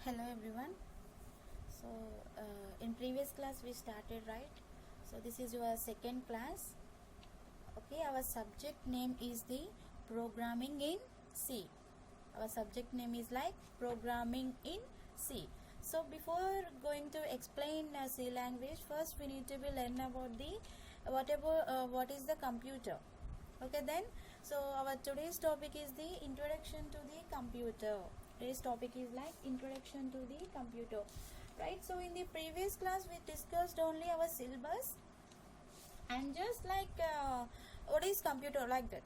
Hello everyone. So in previous class we started, right? So this is your second class. Okay, our subject name is the programming in C. Our subject name is like programming in C. So before going to explain C language, first we need to be learn about the what is the computer. Okay, then so our today's topic is the introduction to the computer. Today's topic is like introduction to the computer, right? So in the previous class we discussed only our syllabus and just like what is computer, like that,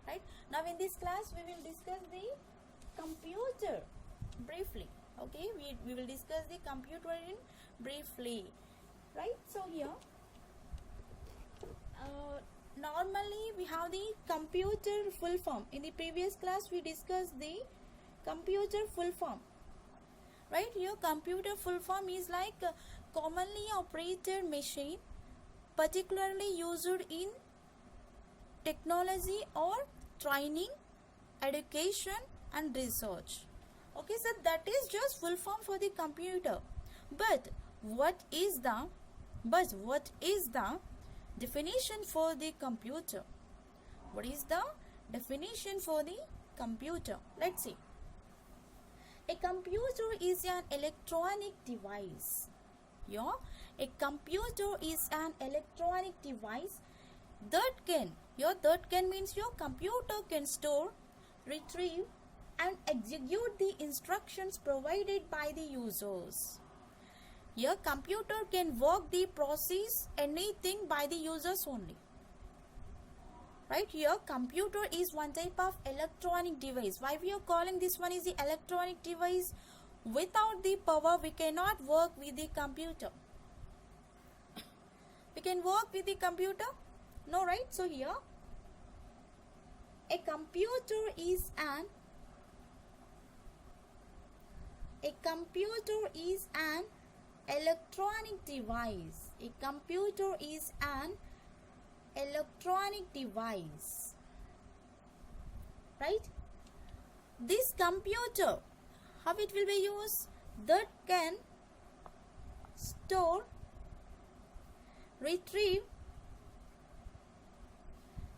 right? Now in this class we will discuss the computer briefly. Okay, we will discuss the computer in briefly, right? So here normally we have the computer full form. In the previous class we discussed the computer full form, right? Here computer full form is like a commonly operated machine particularly used in technology or training, education and research. Okay, so that is just full form for the computer. But what is the definition for the computer? What is the definition for the computer? Let's see. A computer is an electronic device. Yeah, a computer is an electronic device that can means your computer can store, retrieve and execute the instructions provided by the users. Your computer can work the process anything by the users only. Right, here computer is one type of electronic device. Why we are calling this one is the electronic device? Without the power we cannot work with the computer. We can work with the computer? No, right? So here a computer is an electronic device. A computer is an electronic device, right? This computer, how it will be used? That can store, retrieve,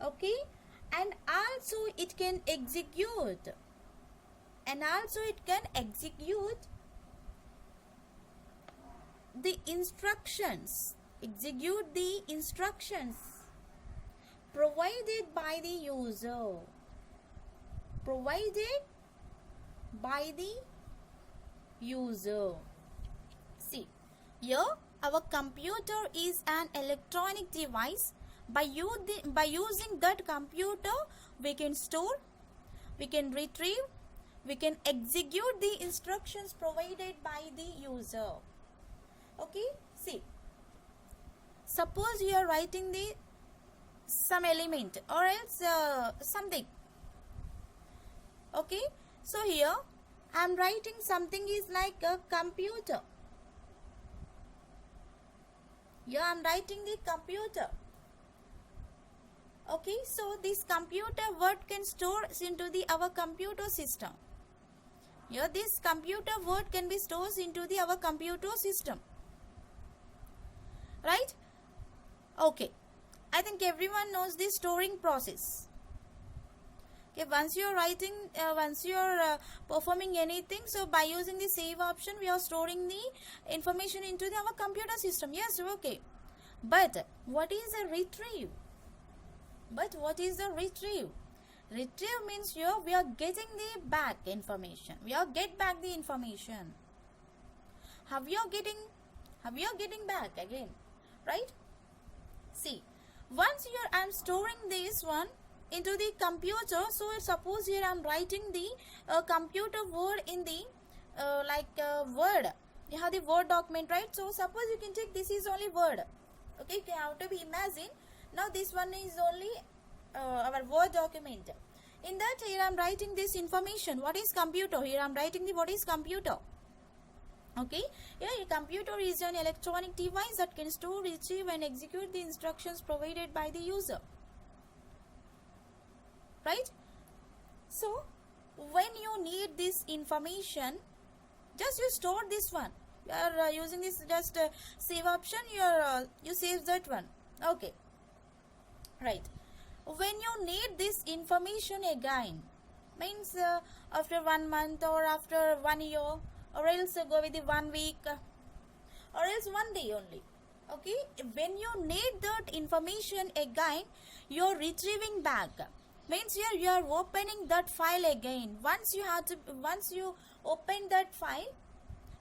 okay, and also it can execute, the instructions, provided by the user. See, here our computer is an electronic device. By using that computer we can store, we can retrieve, we can execute the instructions provided by the user. Okay, see, suppose you are writing the some element or else something. Okay, so here I am writing something is like a computer. Here I am writing the computer. Okay, so this computer word can store into the our computer system. Here this computer word can be stored into the our computer system, right? Okay, I think everyone knows the storing process. Okay, once you are writing, once you are performing anything, so by using the save option we are storing the information into our computer system. Yes, okay. But what is a retrieve? Retrieve means here we are getting the back information. We are get back the information. How we are getting back again, right? See, once here I am storing this one into the computer. So suppose here I am writing the computer word in the Word. You have the Word document, right? So suppose you can take this is only Word. Okay, you have to be imagine. Now this one is only our Word document. In that here I am writing this information. What is computer? Here I am writing the what is computer. Okay, yeah, a computer is an electronic device that can store, retrieve and execute the instructions provided by the user. Right? So when you need this information, just you store this one. You are using this just save option, you save that one. Okay, right. When you need this information again, means after 1 month or after 1 year, or else go with the 1 week, or else 1 day only. Okay, when you need that information again, you're retrieving back. Means here you are opening that file again. Once you open that file,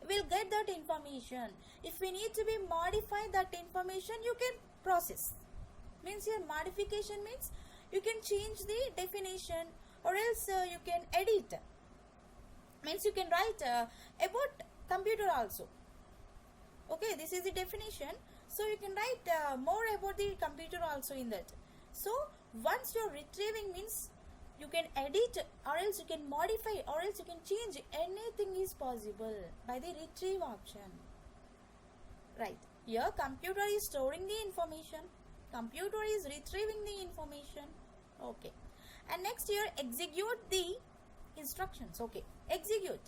we'll get that information. If we need to be modify that information, you can process. Means here modification means you can change the definition, or else you can edit. Means you can write about computer also. Okay, this is the definition. So you can write more about the computer also in that. So once you're retrieving means you can edit, or else you can modify, or else you can change. Anything is possible by the retrieve option. Right. Here computer is storing the information. Computer is retrieving the information. Okay. And next here execute the instructions. Okay. Execute.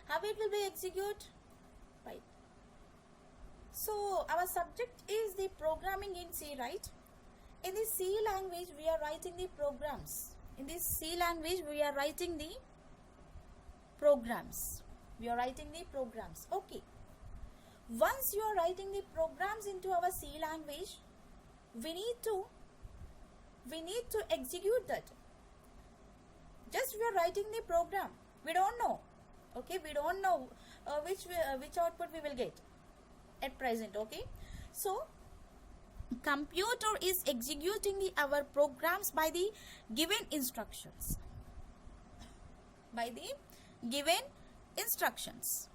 How it will be execute? Right. So our subject is the programming in C, right? In the C language we are writing the programs. In this C language we are writing the programs. We are writing the programs. Okay. Once you are writing the programs into our C language, we need to execute that. Just we are writing the program. We don't know. Okay, we don't know which output we will get at present. Okay, so computer is executing our programs by the given instructions. By the given instructions.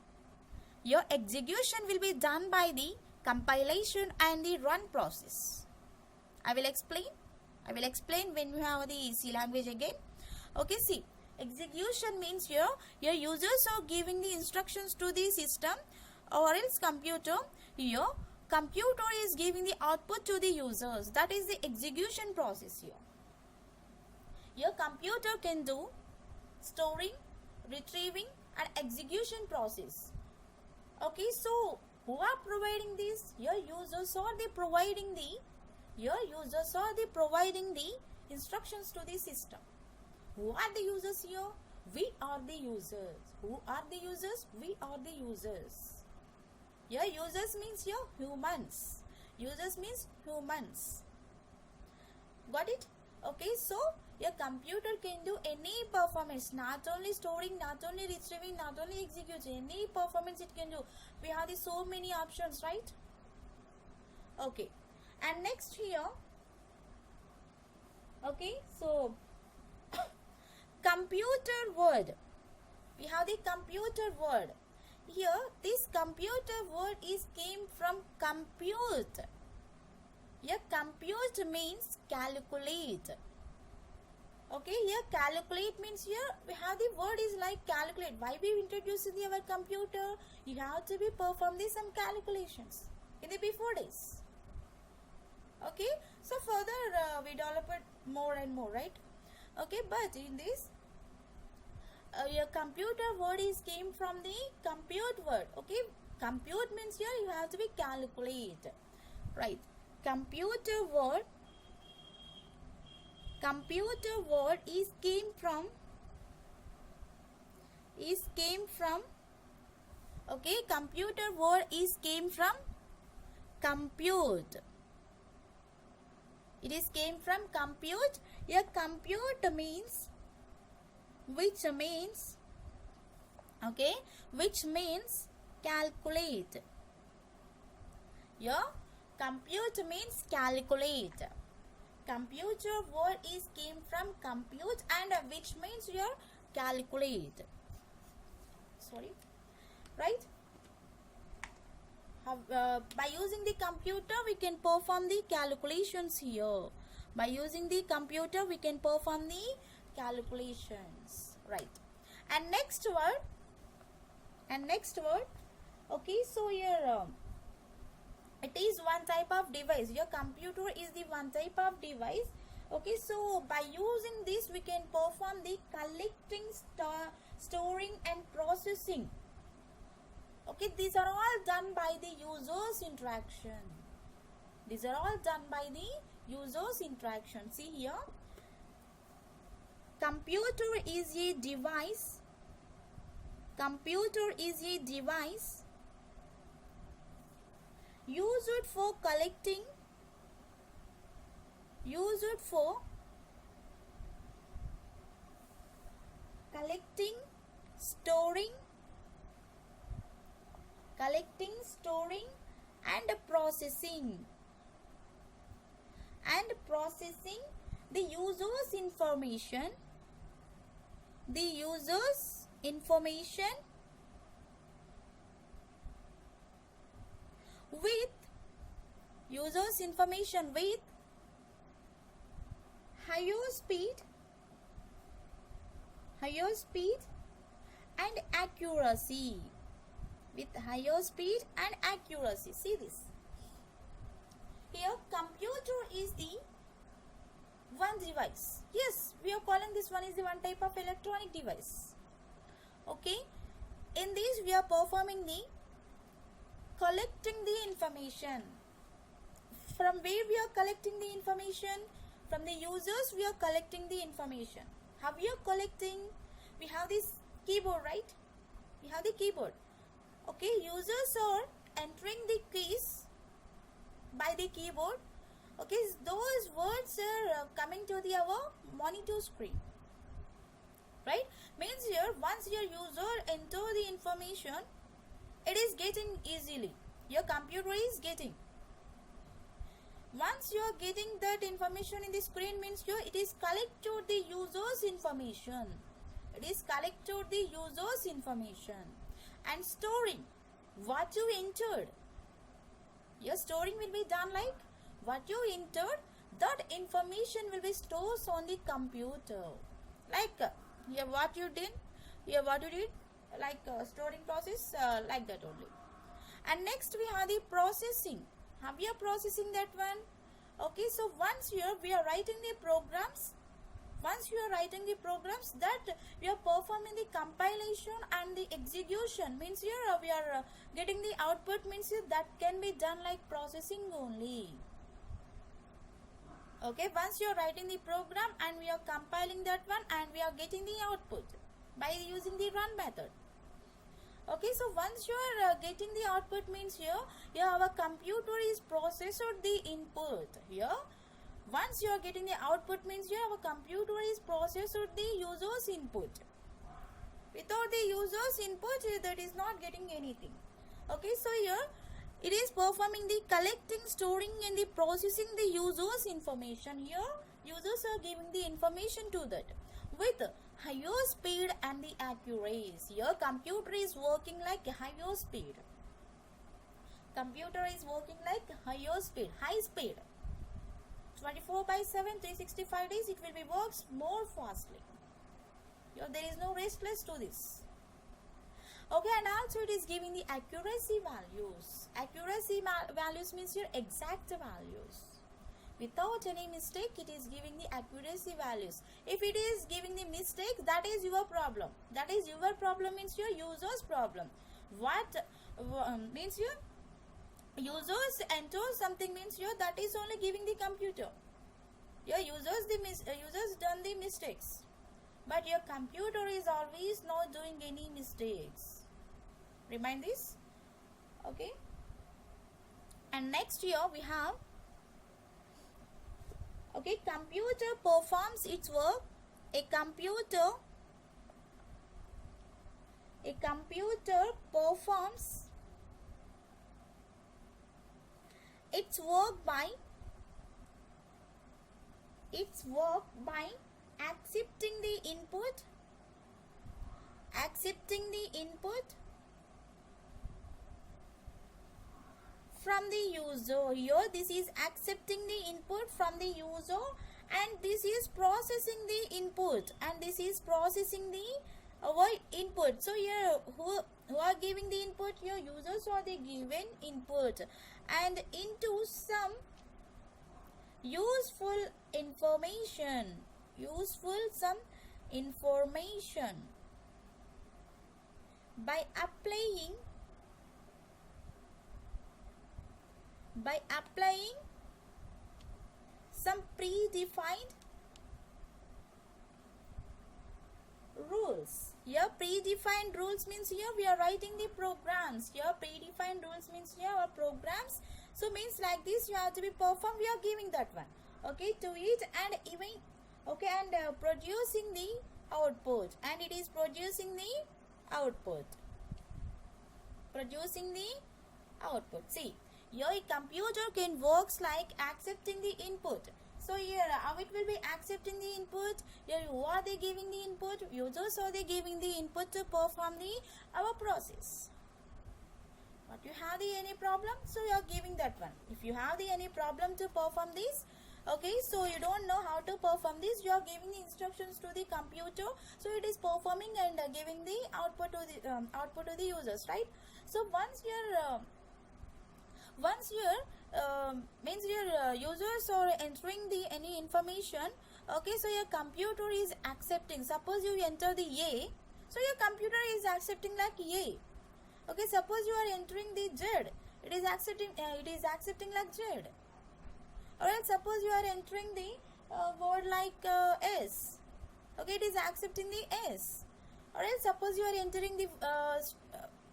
Your execution will be done by the compilation and the run process. I will explain when we have the C language again. Okay, see, execution means here your users are giving the instructions to the system, or else computer. Here computer is giving the output to the users. That is the execution process here. Your computer can do storing, retrieving and execution process. Okay, so who are providing this? Your users are providing the instructions to the system. Who are the users here? We are the users. Who are the users? We are the users. Here users means here humans. Users means humans. Got it? Okay, so your computer can do any performance, not only storing, not only retrieving, not only executing, any performance it can do. We have so many options, right? Okay, and next here, okay, so computer word. We have the computer word. Here, this computer word came from compute. Here, compute means calculate. Okay, here calculate means here we have the word is like calculate. Why we introduced our computer? You have to be perform some calculations in the before days. Okay, so further we develop it more and more, right? Okay, but in this your computer word came from the compute word. Okay, compute means here you have to be calculate, right? Computer word came from okay, computer word came from compute. It came from compute. Here compute means which means calculate. Here compute means calculate. Computer word came from compute and which means here calculate. Sorry, right? By using the computer we can perform the calculations here. By using the computer we can perform the calculations, right? And next word. Okay, so here it is one type of device. Your computer is the one type of device. Okay, so by using this we can perform the collecting, storing and processing. Okay, these are all done by the user's interaction. These are all done by the user's interaction. See here, computer is a device. Computer is a device used for collecting, storing, and processing the user's information, with higher speed and accuracy. See this. Here, computer is the one device. Yes, we are calling this one is the one type of electronic device. Okay. In this, we are performing the collecting the information. From where we are collecting the information? From the users, we are collecting the information. How we are collecting? We have this keyboard, right? We have the keyboard. Okay, users are entering the keys by the keyboard. Okay, those words are coming to our monitor screen, right? Means here, once your user enter the information, it is getting easily. Your computer is getting. Once you are getting that information in the screen, means here it is collected the user's information. And storing what you entered. Your storing will be done like what you entered, that information will be stored on the computer. Like here what you did, like storing process, like that only. And next we have the processing. How we are processing that one? Okay, so once here we are writing the programs. That we are performing the compilation and the execution. Means here we are getting the output. Means here that can be done like processing only. Okay, once you are writing the program and we are compiling that one and we are getting the output by using the run method. Okay, so once you are getting the output, means here our computer is processed the input. Here, once you are getting the output, means here our computer is processed the user's input. Without the user's input, that is not getting anything. Okay, so here it is performing the collecting, storing, and the processing the user's information. Here, users are giving the information to that with higher speed and the accuracy. Your computer is working like higher speed. High speed. 24/7, 365 days, it will be works more fastly. There is no restless to this. Okay, and also it is giving the accuracy values. Values means your exact values. Without any mistake, it is giving the accuracy values. If it is giving the mistake, that is your problem. Means your user's problem. What means your users enter something, means your that is only giving the computer. Your users done the mistakes. But your computer is always not doing any mistakes. Remind this. Okay. And next here we have, okay, computer performs its work. A computer performs its work by accepting the input from the user. Here this is accepting the input from the user, and this is processing the input, and this is processing the our input. So here who are giving the input? Your users are the given input, and into some useful information. by applying some predefined rules. Here predefined rules means here we are writing the programs. Here predefined rules means here our programs. So means like this you have to be performed. We are giving that one. Okay, to it and even okay and producing the output, and it is producing the output. See, your computer can works like accepting the input. So here how it will be accepting the input. Here who are they giving the input? Users are they giving the input to perform our process. But you have any problem, so you are giving that one. If you have any problem to perform this, okay, so you don't know how to perform this, you are giving the instructions to the computer, so it is performing and giving the output to the users, right? So once your means your users are entering any information, okay, so your computer is accepting. Suppose you enter the A, so your computer is accepting like A. Okay, suppose you are entering the Z, it is accepting like Z. Alright, suppose you are entering the word like S, okay, it is accepting the S. Alright, suppose you are entering the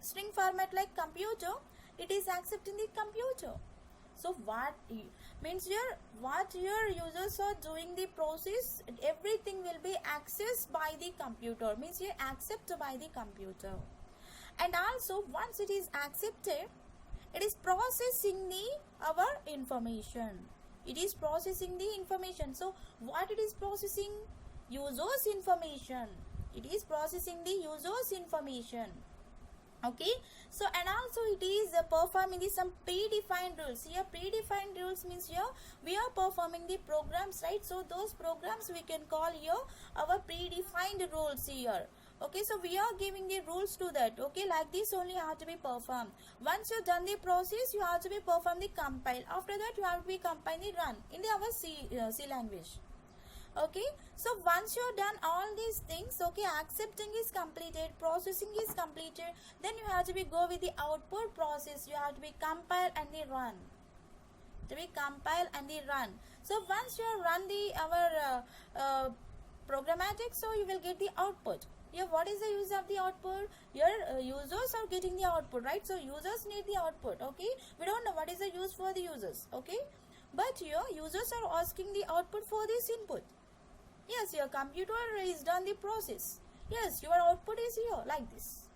string format like computer, it is accepting the computer. So what means here, what your users are doing the process, everything will be accessed by the computer, means here accepted by the computer. And also once it is accepted, it is processing our information. It is processing the information. So what it is processing? Users information. It is processing the users information. Okay, so and also it is performing some predefined rules. Here predefined rules means here we are performing the programs, right? So those programs we can call here our predefined rules here. Okay, so we are giving the rules to that. Okay, like this only have to be performed. Once you done the process, you have to be perform the compile. After that you have to be compile the run in our C language. Okay, so once you're done all these things, okay, accepting is completed, processing is completed, then you have to be go with the output process. You have to be compile and the run. So once you run our programmatic, so you will get the output. Here what is the use of the output? Your users are getting the output, right? So users need the output. Okay, we don't know what is the use for the users. Okay, but here users are asking the output for this input. Yes, your computer is done the process. Yes, your output is here like this.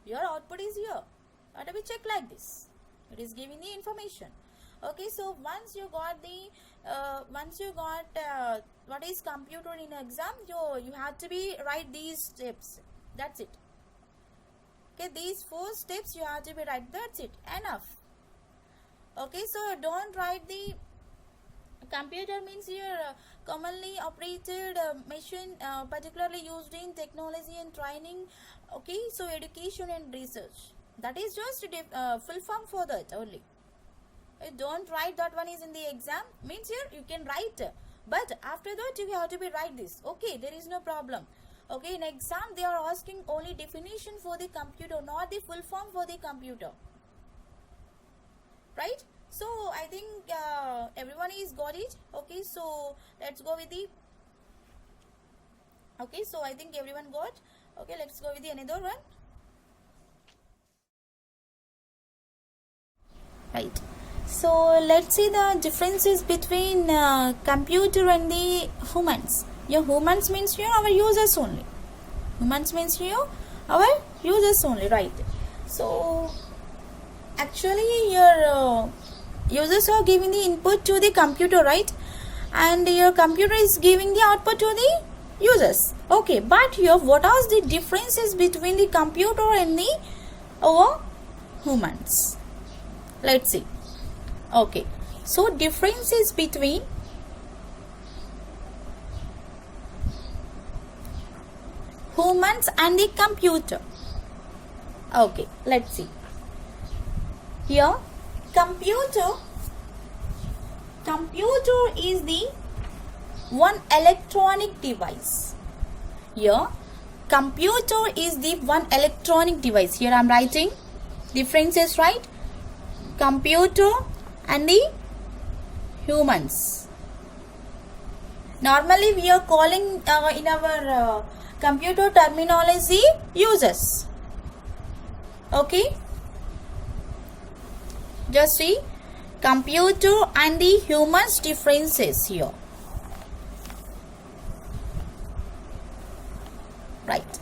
Your output is here. What do we check like this? It is giving the information. Okay, so once you got what is computer in exam, you have to be write these steps. That's it. Okay, these 4 steps you have to be write. That's it. Enough. Okay, so don't write the computer means here commonly operated machine, particularly used in technology and training. Okay, so education and research. That is just full form for that only. Don't write that one is in the exam. Means here you can write, but after that you have to be write this. Okay, there is no problem. Okay, in exam they are asking only definition for the computer, not the full form for the computer. Right? So I think everyone is got it. Okay, so let's go with the. Okay, so I think everyone got. Okay, let's go with the another one. Right. So let's see the differences between computer and the humans. Your humans means here our users only. Humans means here our users only, right? So actually your users are giving the input to the computer, right? And your computer is giving the output to the users. Okay, but here what are the differences between the computer and our humans? Let's see. Okay, so differences between humans and the computer. Okay, let's see. Here computer is the one electronic device. Here computer is the one electronic device. Here I am writing differences, right? Computer and the humans. Normally we are calling in our computer terminology users. Okay, just see computer and the humans differences here. Right.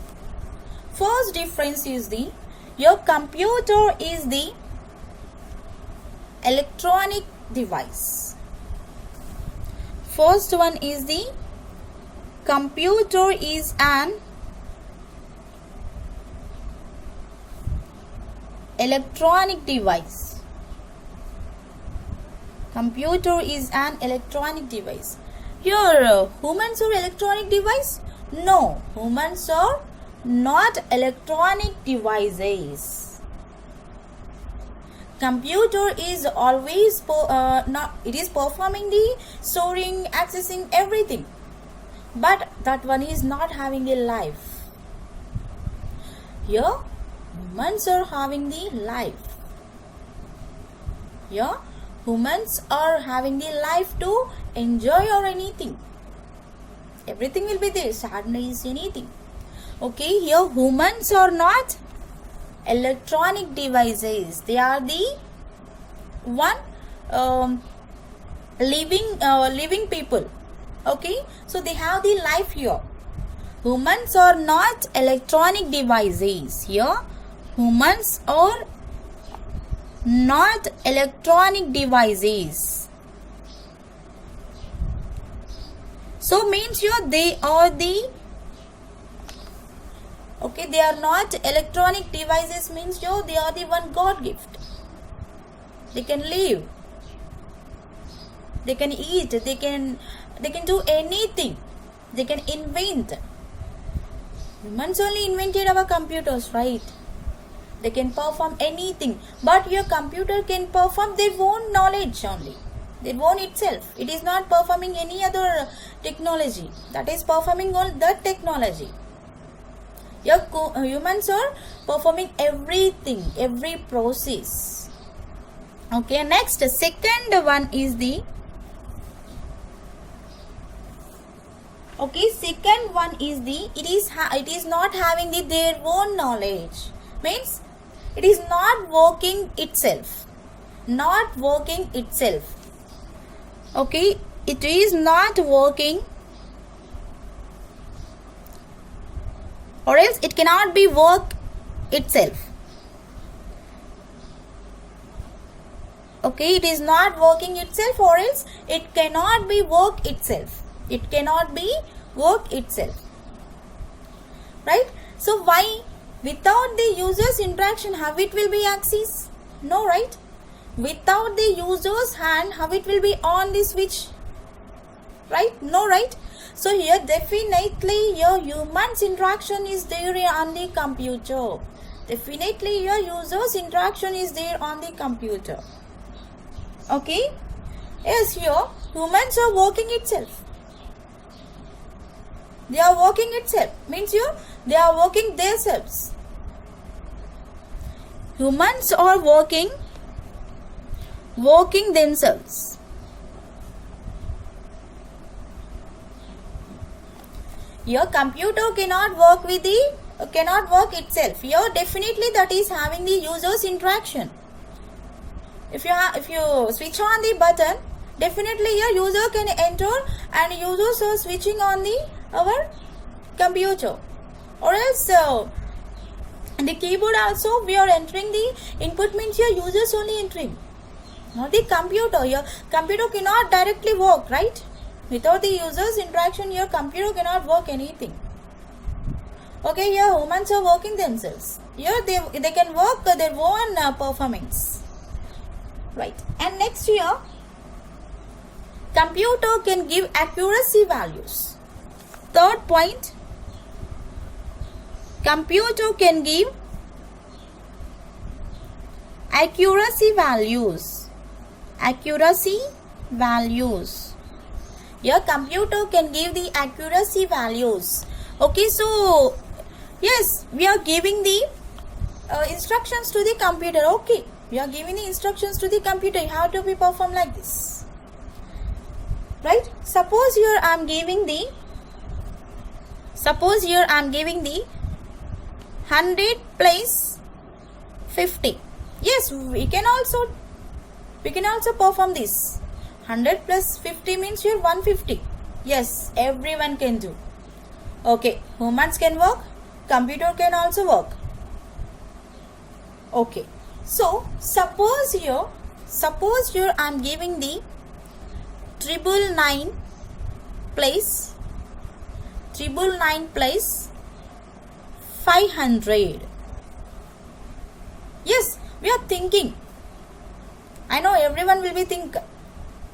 First difference is the your computer is the electronic device. First one is the computer is an electronic device. Computer is an electronic device. Here, humans are electronic device? No, humans are not electronic devices. Computer is always it is performing the storing, accessing everything, but that one is not having a life. Here humans are having the life. Here humans are having the life to enjoy or anything. Everything will be there, sadness, anything. Okay, here humans are not electronic devices. They are the one living people. Okay, so they have the life here. Humans are not electronic devices. Here humans are not electronic devices. So means here they are the okay, they are not electronic devices means yo, they are the one God gift. They can live, they can eat, they can do anything, they can invent. Humans only invented our computers, right? They can perform anything, but your computer can perform their own knowledge only, their own itself. It is not performing any other technology, that is performing all that technology. Your humans are performing everything, every process. Okay, next, second one is the second one is the it is not having their own knowledge. Means it is not working itself. Not working itself. Okay, it is not working, or else it cannot be work itself. Okay, it is not working itself, or else it cannot be work itself. It cannot be work itself. Right? So why? Without the user's interaction, how it will be access? No, right? Without the user's hand, how it will be on the switch? Right? No, right? So here definitely your human's interaction is there on the computer. Definitely your user's interaction is there on the computer. Okay? Yes, here humans are working itself. They are working itself. Means here they are working themselves. Humans are working themselves. Your computer cannot work itself. Here definitely that is having the user's interaction. If you switch on the button, definitely your user can enter and users are switching on our computer. Or else in the keyboard also we are entering the input, means your users only entering, not the computer. Your computer cannot directly work, right? Without the user's interaction, your computer cannot work anything. Okay, here humans are working themselves. Here they can work their own performance. Right. And next here, computer can give accuracy values. Third point, computer can give accuracy values. Accuracy values. Your computer can give the accuracy values. Okay, so Yes, we are giving the instructions to the computer. Okay, we are giving the instructions to the computer. How do we perform like this? Right? Suppose here I am giving the 100 plus 50. Yes, we can also perform this. 100 plus 50 means here 150. Yes, everyone can do. Okay, humans can work, computer can also work. Okay, so suppose here I am giving the 999 plus 500. Yes, we are thinking. I know everyone will be think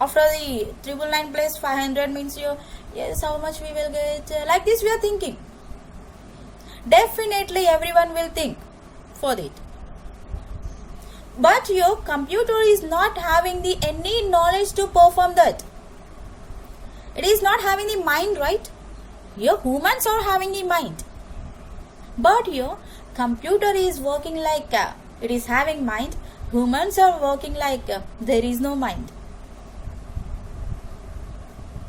after the 999 plus 500 means you, yes, how much we will get, like this we are thinking. Definitely everyone will think for it. But your computer is not having the any knowledge to perform that. It is not having the mind, right? Your humans are having the mind. But your computer is working like it is having mind. Humans are working like there is no mind.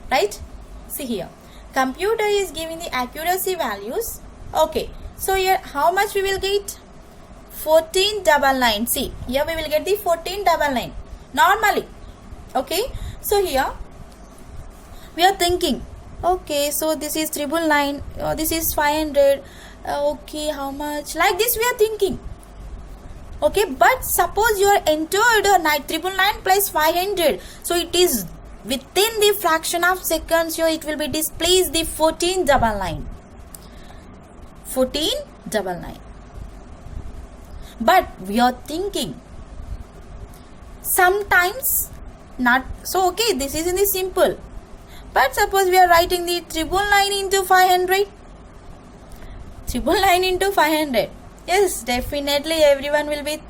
Right? See here. Computer is giving the accuracy values. Okay. So here how much we will get? 1499. See, here we will get the 1499 normally. Okay, so here we are thinking, okay, so this is 999, this is 500, okay, how much, like this we are thinking. Okay, but suppose you are entered 999 plus 500, so it is within the fraction of seconds, so it will be displays the 1499. But we are thinking sometimes not. So okay, this is in the simple. But suppose we are writing the 999 into 500. 999 into 500. Yes, definitely everyone will be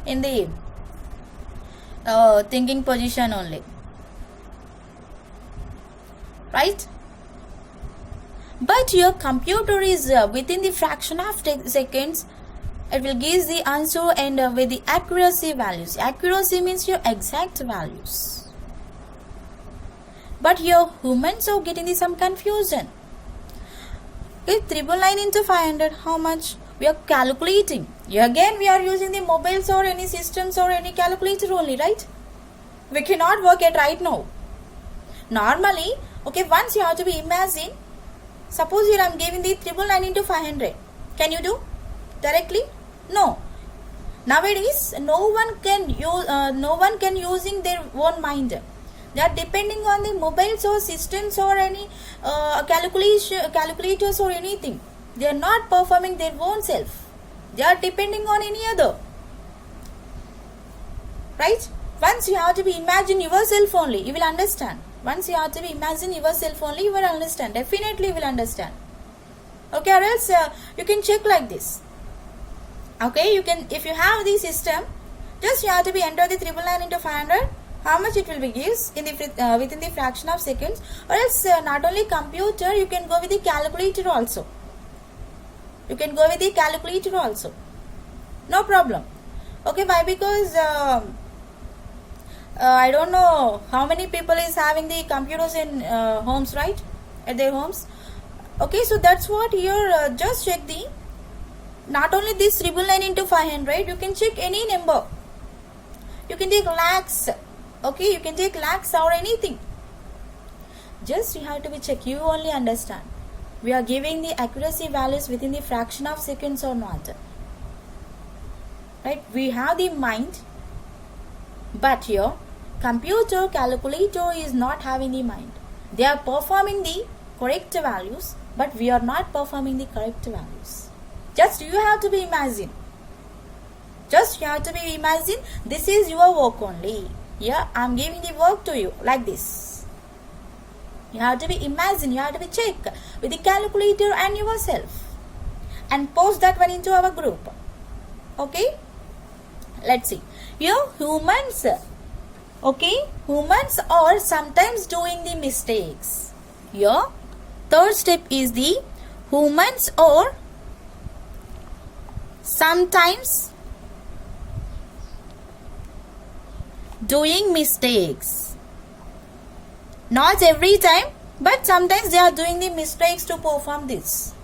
in the thinking position only. Right? But your computer is within the fraction of seconds. It will give the answer and with the accuracy values. Accuracy means your exact values. But your humans are getting some confusion. Okay, 999 into 500, how much? We are calculating. Again, we are using the mobiles or any systems or any calculator only, right? We cannot work it right now. Normally, okay, once you have to be imagine. Suppose here I am giving the 999 into 500. Can you do directly? No. Nowadays, no one can using their own mind. They are depending on the mobiles or systems or any calculators or anything. They are not performing their own self. They are depending on any other. Right? Once you have to be imagine yourself only, you will understand. Once you have to be imagine yourself only, you will understand. Definitely you will understand. Okay, or else you can check like this. Okay, you can, if you have the system, just you have to be enter the 999 into 500. How much it will be gives in the within the fraction of seconds. Or else not only computer, you can go with the calculator also. You can go with the calculator also. No problem. Okay, why? Because I don't know how many people is having the computers in homes, right? At their homes. Okay, so that's what here. Just check the. Not only this 999 into 500, you can check any number. You can take lakhs. Okay, you can take lakhs or anything. Just you have to be check. You only understand. We are giving the accuracy values within the fraction of seconds or not. Right? We have the mind, but here computer calculator is not having the mind. They are performing the correct values, but we are not performing the correct values. Just you have to be imagine. Just you have to be imagine. This is your work only. Yeah, I am giving the work to you like this. You have to be imagine. You have to be check with the calculator and yourself, and post that one into our group. Okay. Let's see. Here humans. Okay, humans are sometimes doing the mistakes. Here, third step is the humans are sometimes doing mistakes. Not every time, but sometimes they are doing the mistakes to perform this.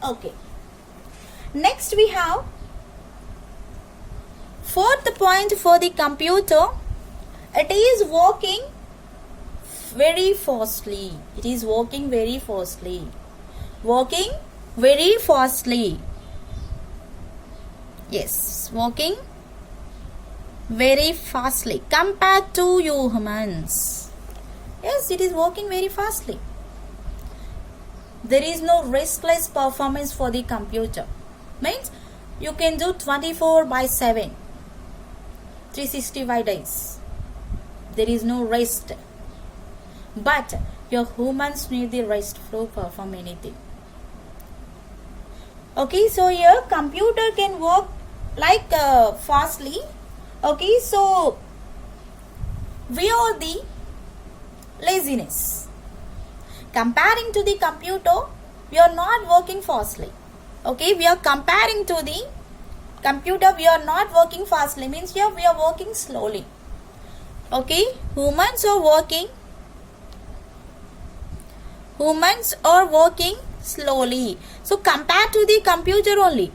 Okay. Next we have fourth point for the computer. It is working very fastly. It is working very fastly. Working very fastly. Yes, working very fastly compared to humans. Yes, it is working very fastly. There is no restless performance for the computer. Means you can do 24/7, 365 days. There is no rest. But your humans need the rest to perform anything. Okay, so your computer can work like fastly. Okay, so we are the laziness. Comparing to the computer, we are not working fastly. Okay, we are comparing to the computer, we are not working fastly. Means here we are working slowly. Okay, humans are working slowly. So compared to the computer only.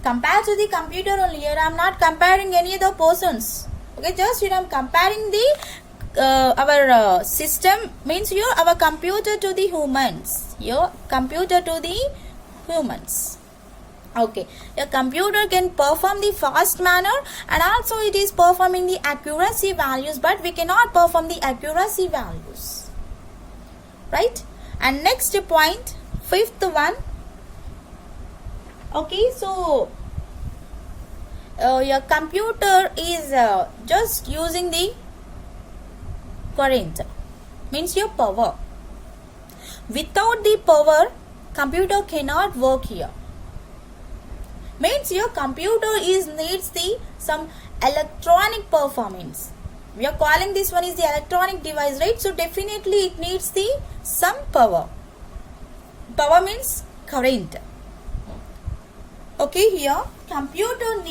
Compared to the computer only. Here I am not comparing any other persons. Okay, just here I am comparing the our system, means here our computer to the humans. Your computer to the humans. Okay, your computer can perform the fast manner, and also it is performing the accuracy values, but we cannot perform the accuracy values. Right? And next point, fifth one. Okay, so your computer is just using the current, means your power. Without the power, computer cannot work here. Means your computer needs the some electronic performance. We are calling this one is the electronic device, right? So definitely it needs the some power. Power means current. Okay, here computer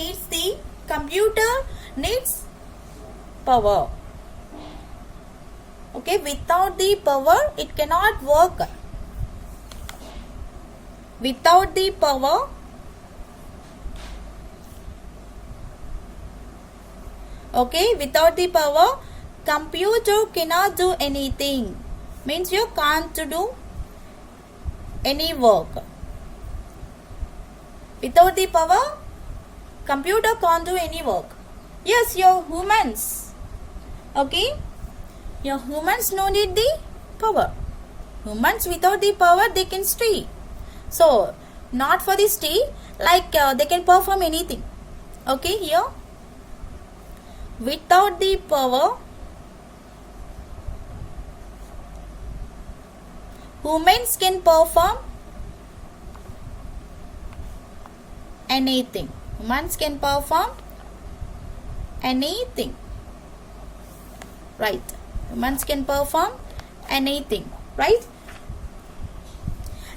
needs power. Okay, without the power it cannot work. Without the power, okay, without the power, computer cannot do anything. Means you can't do any work. Without the power, computer can't do any work. Yes, your humans. Okay, your humans no need the power. Humans without the power they can stay. So not for the stay, like they can perform anything. Okay, here without the power, humans can perform anything. Humans can perform anything. Right. Humans can perform anything. Right.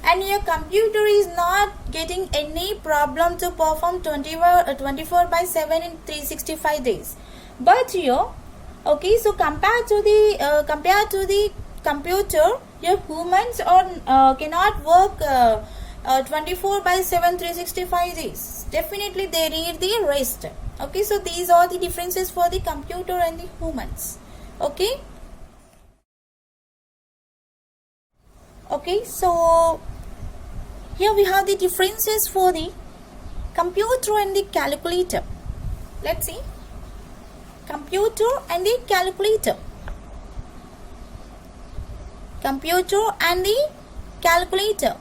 And your computer is not getting any problem to perform 24/7 in 365 days. But here, okay, so compared to the computer, your humans cannot work 24/7 365 days. Definitely they need the rest. Okay, so these are the differences for the computer and the humans. Okay. Okay, so here we have the differences for the computer and the calculator. Let's see. Computer and the calculator. Computer and the calculator.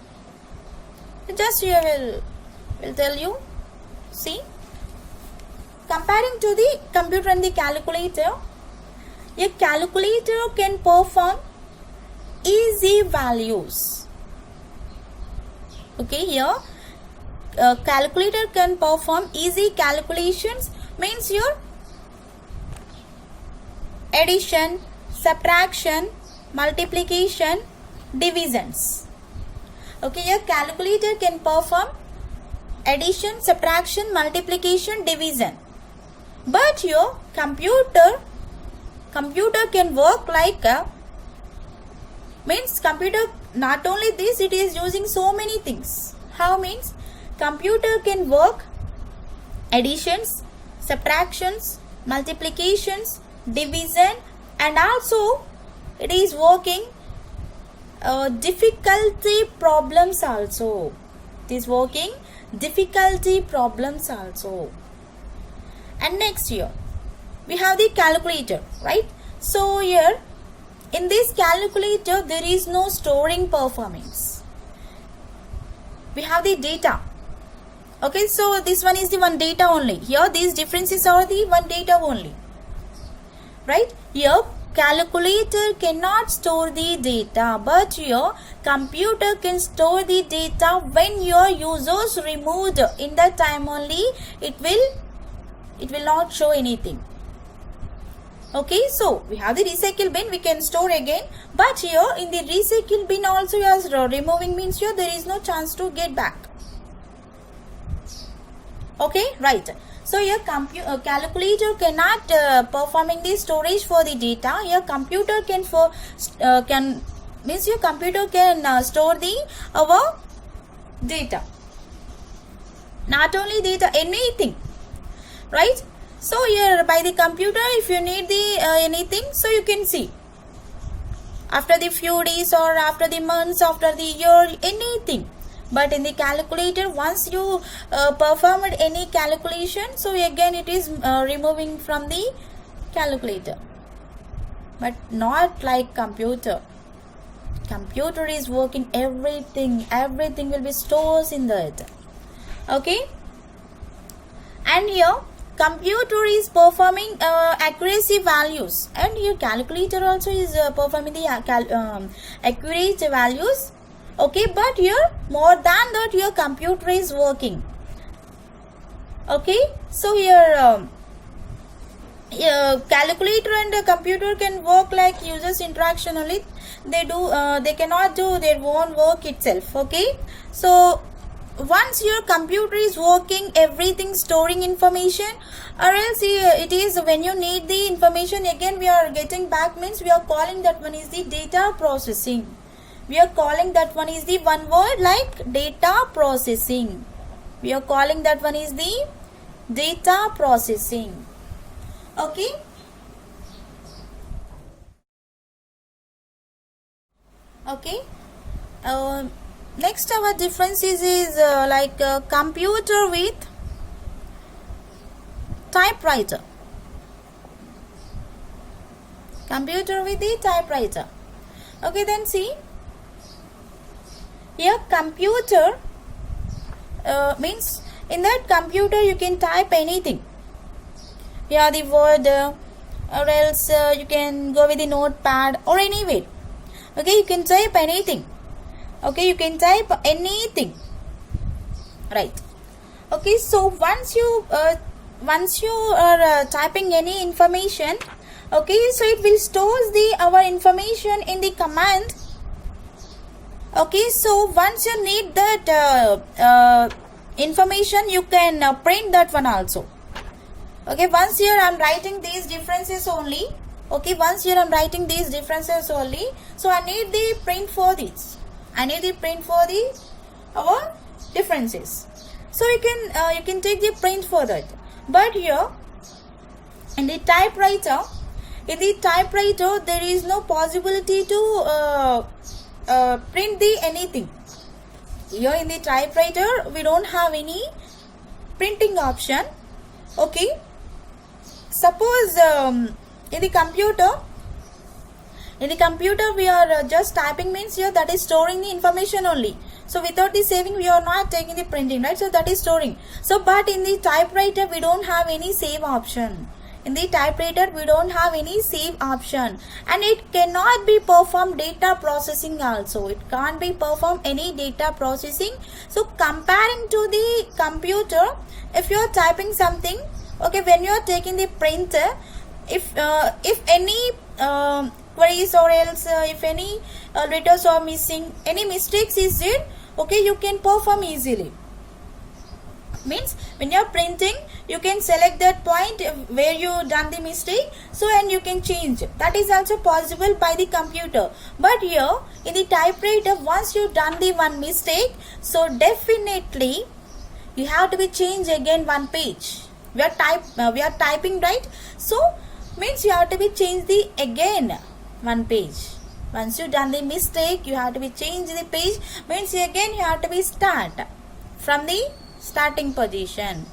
Just here will tell you. See. Comparing to the computer and the calculator, a calculator can perform easy values. Okay, here calculator can perform easy calculations, means your addition, subtraction, multiplication, divisions. Okay, your calculator can perform addition, subtraction, multiplication, division. But your computer can work like means computer not only this, it is using so many things. How means computer can work additions, subtractions, multiplications, division, and also it is working difficulty problems also. It is working difficulty problems also. And next here we have the calculator, right? So here in this calculator there is no storing performance. We have the data. Okay, so this one is the one data only. Here these differences are the one data only, right? Here calculator cannot store the data, but your computer can store the data. When your users removed, in that time only it will not show anything. Okay, so we have the recycle bin, we can store again, but here in the recycle bin also as removing means here there is no chance to get back. Okay, right. So your calculator cannot performing the storage for the data. Your computer can your computer can store the our data. Not only data, anything, right? So here by the computer, if you need the anything, so you can see after the few days or after the months, after the year, anything. But in the calculator, once you performed any calculation, so again it is removing from the calculator. But not like computer. Computer is working everything will be stored in that. Okay, and here computer is performing accuracy values, and your calculator also is performing the accurate values. Okay, but here more than that your computer is working. Okay, so here calculator and computer can work like users interaction only. They cannot do their own work itself. Okay, so once your computer is working, everything storing information, or else it is when you need the information again we are getting back, means we are calling that one is the data processing. We are calling that one is the one word like data processing. We are calling that one is the data processing. Okay. Okay. Next our differences is like computer with typewriter. Computer with the typewriter. Okay, then see. Here computer means in that computer you can type anything. Here the word or else you can go with the notepad or anywhere. Okay, you can type anything. Okay, you can type anything, right? Okay, so once you are typing any information, okay, so it will store our information in the command. Okay, so once you need that information, you can print that one also. Okay, once here I am writing these differences only. Okay, once here I am writing these differences only, so I need the print for this. I need the print for our differences. So you can take the print for that. But here in the typewriter, there is no possibility to print the anything. Here in the typewriter we don't have any printing option. Okay, suppose in the computer we are just typing, means here that is storing the information only. So without the saving we are not taking the printing, right? So that is storing. So but in the typewriter we don't have any save option. In the typewriter we don't have any save option, and it cannot be perform data processing also. It can't be perform any data processing. So comparing to the computer, if you are typing something, okay, when you are taking the printer, if any queries or else if any letters are missing, any mistakes is there, okay, you can perform easily. Means when you're printing, you can select that point where you done the mistake, so and you can change. That is also possible by the computer. But here in the typewriter, once you done the one mistake, so definitely you have to be change again one page. We are typing, right? So means you have to be change the again one page. Once you done the mistake, you have to be change the page, means again you have to be start from the starting position.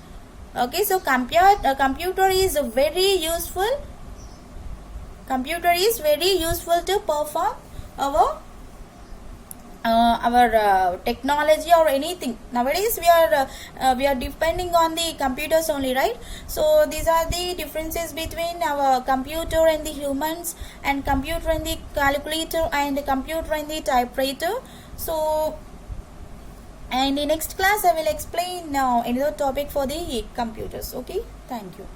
Okay, so computer is very useful. Computer is very useful to perform our technology or anything. Nowadays we are depending on the computers only, right? So these are the differences between our computer and the humans, and computer and the calculator, and computer and the typewriter. So and in the next class I will explain now another topic for the computers. Okay, thank you.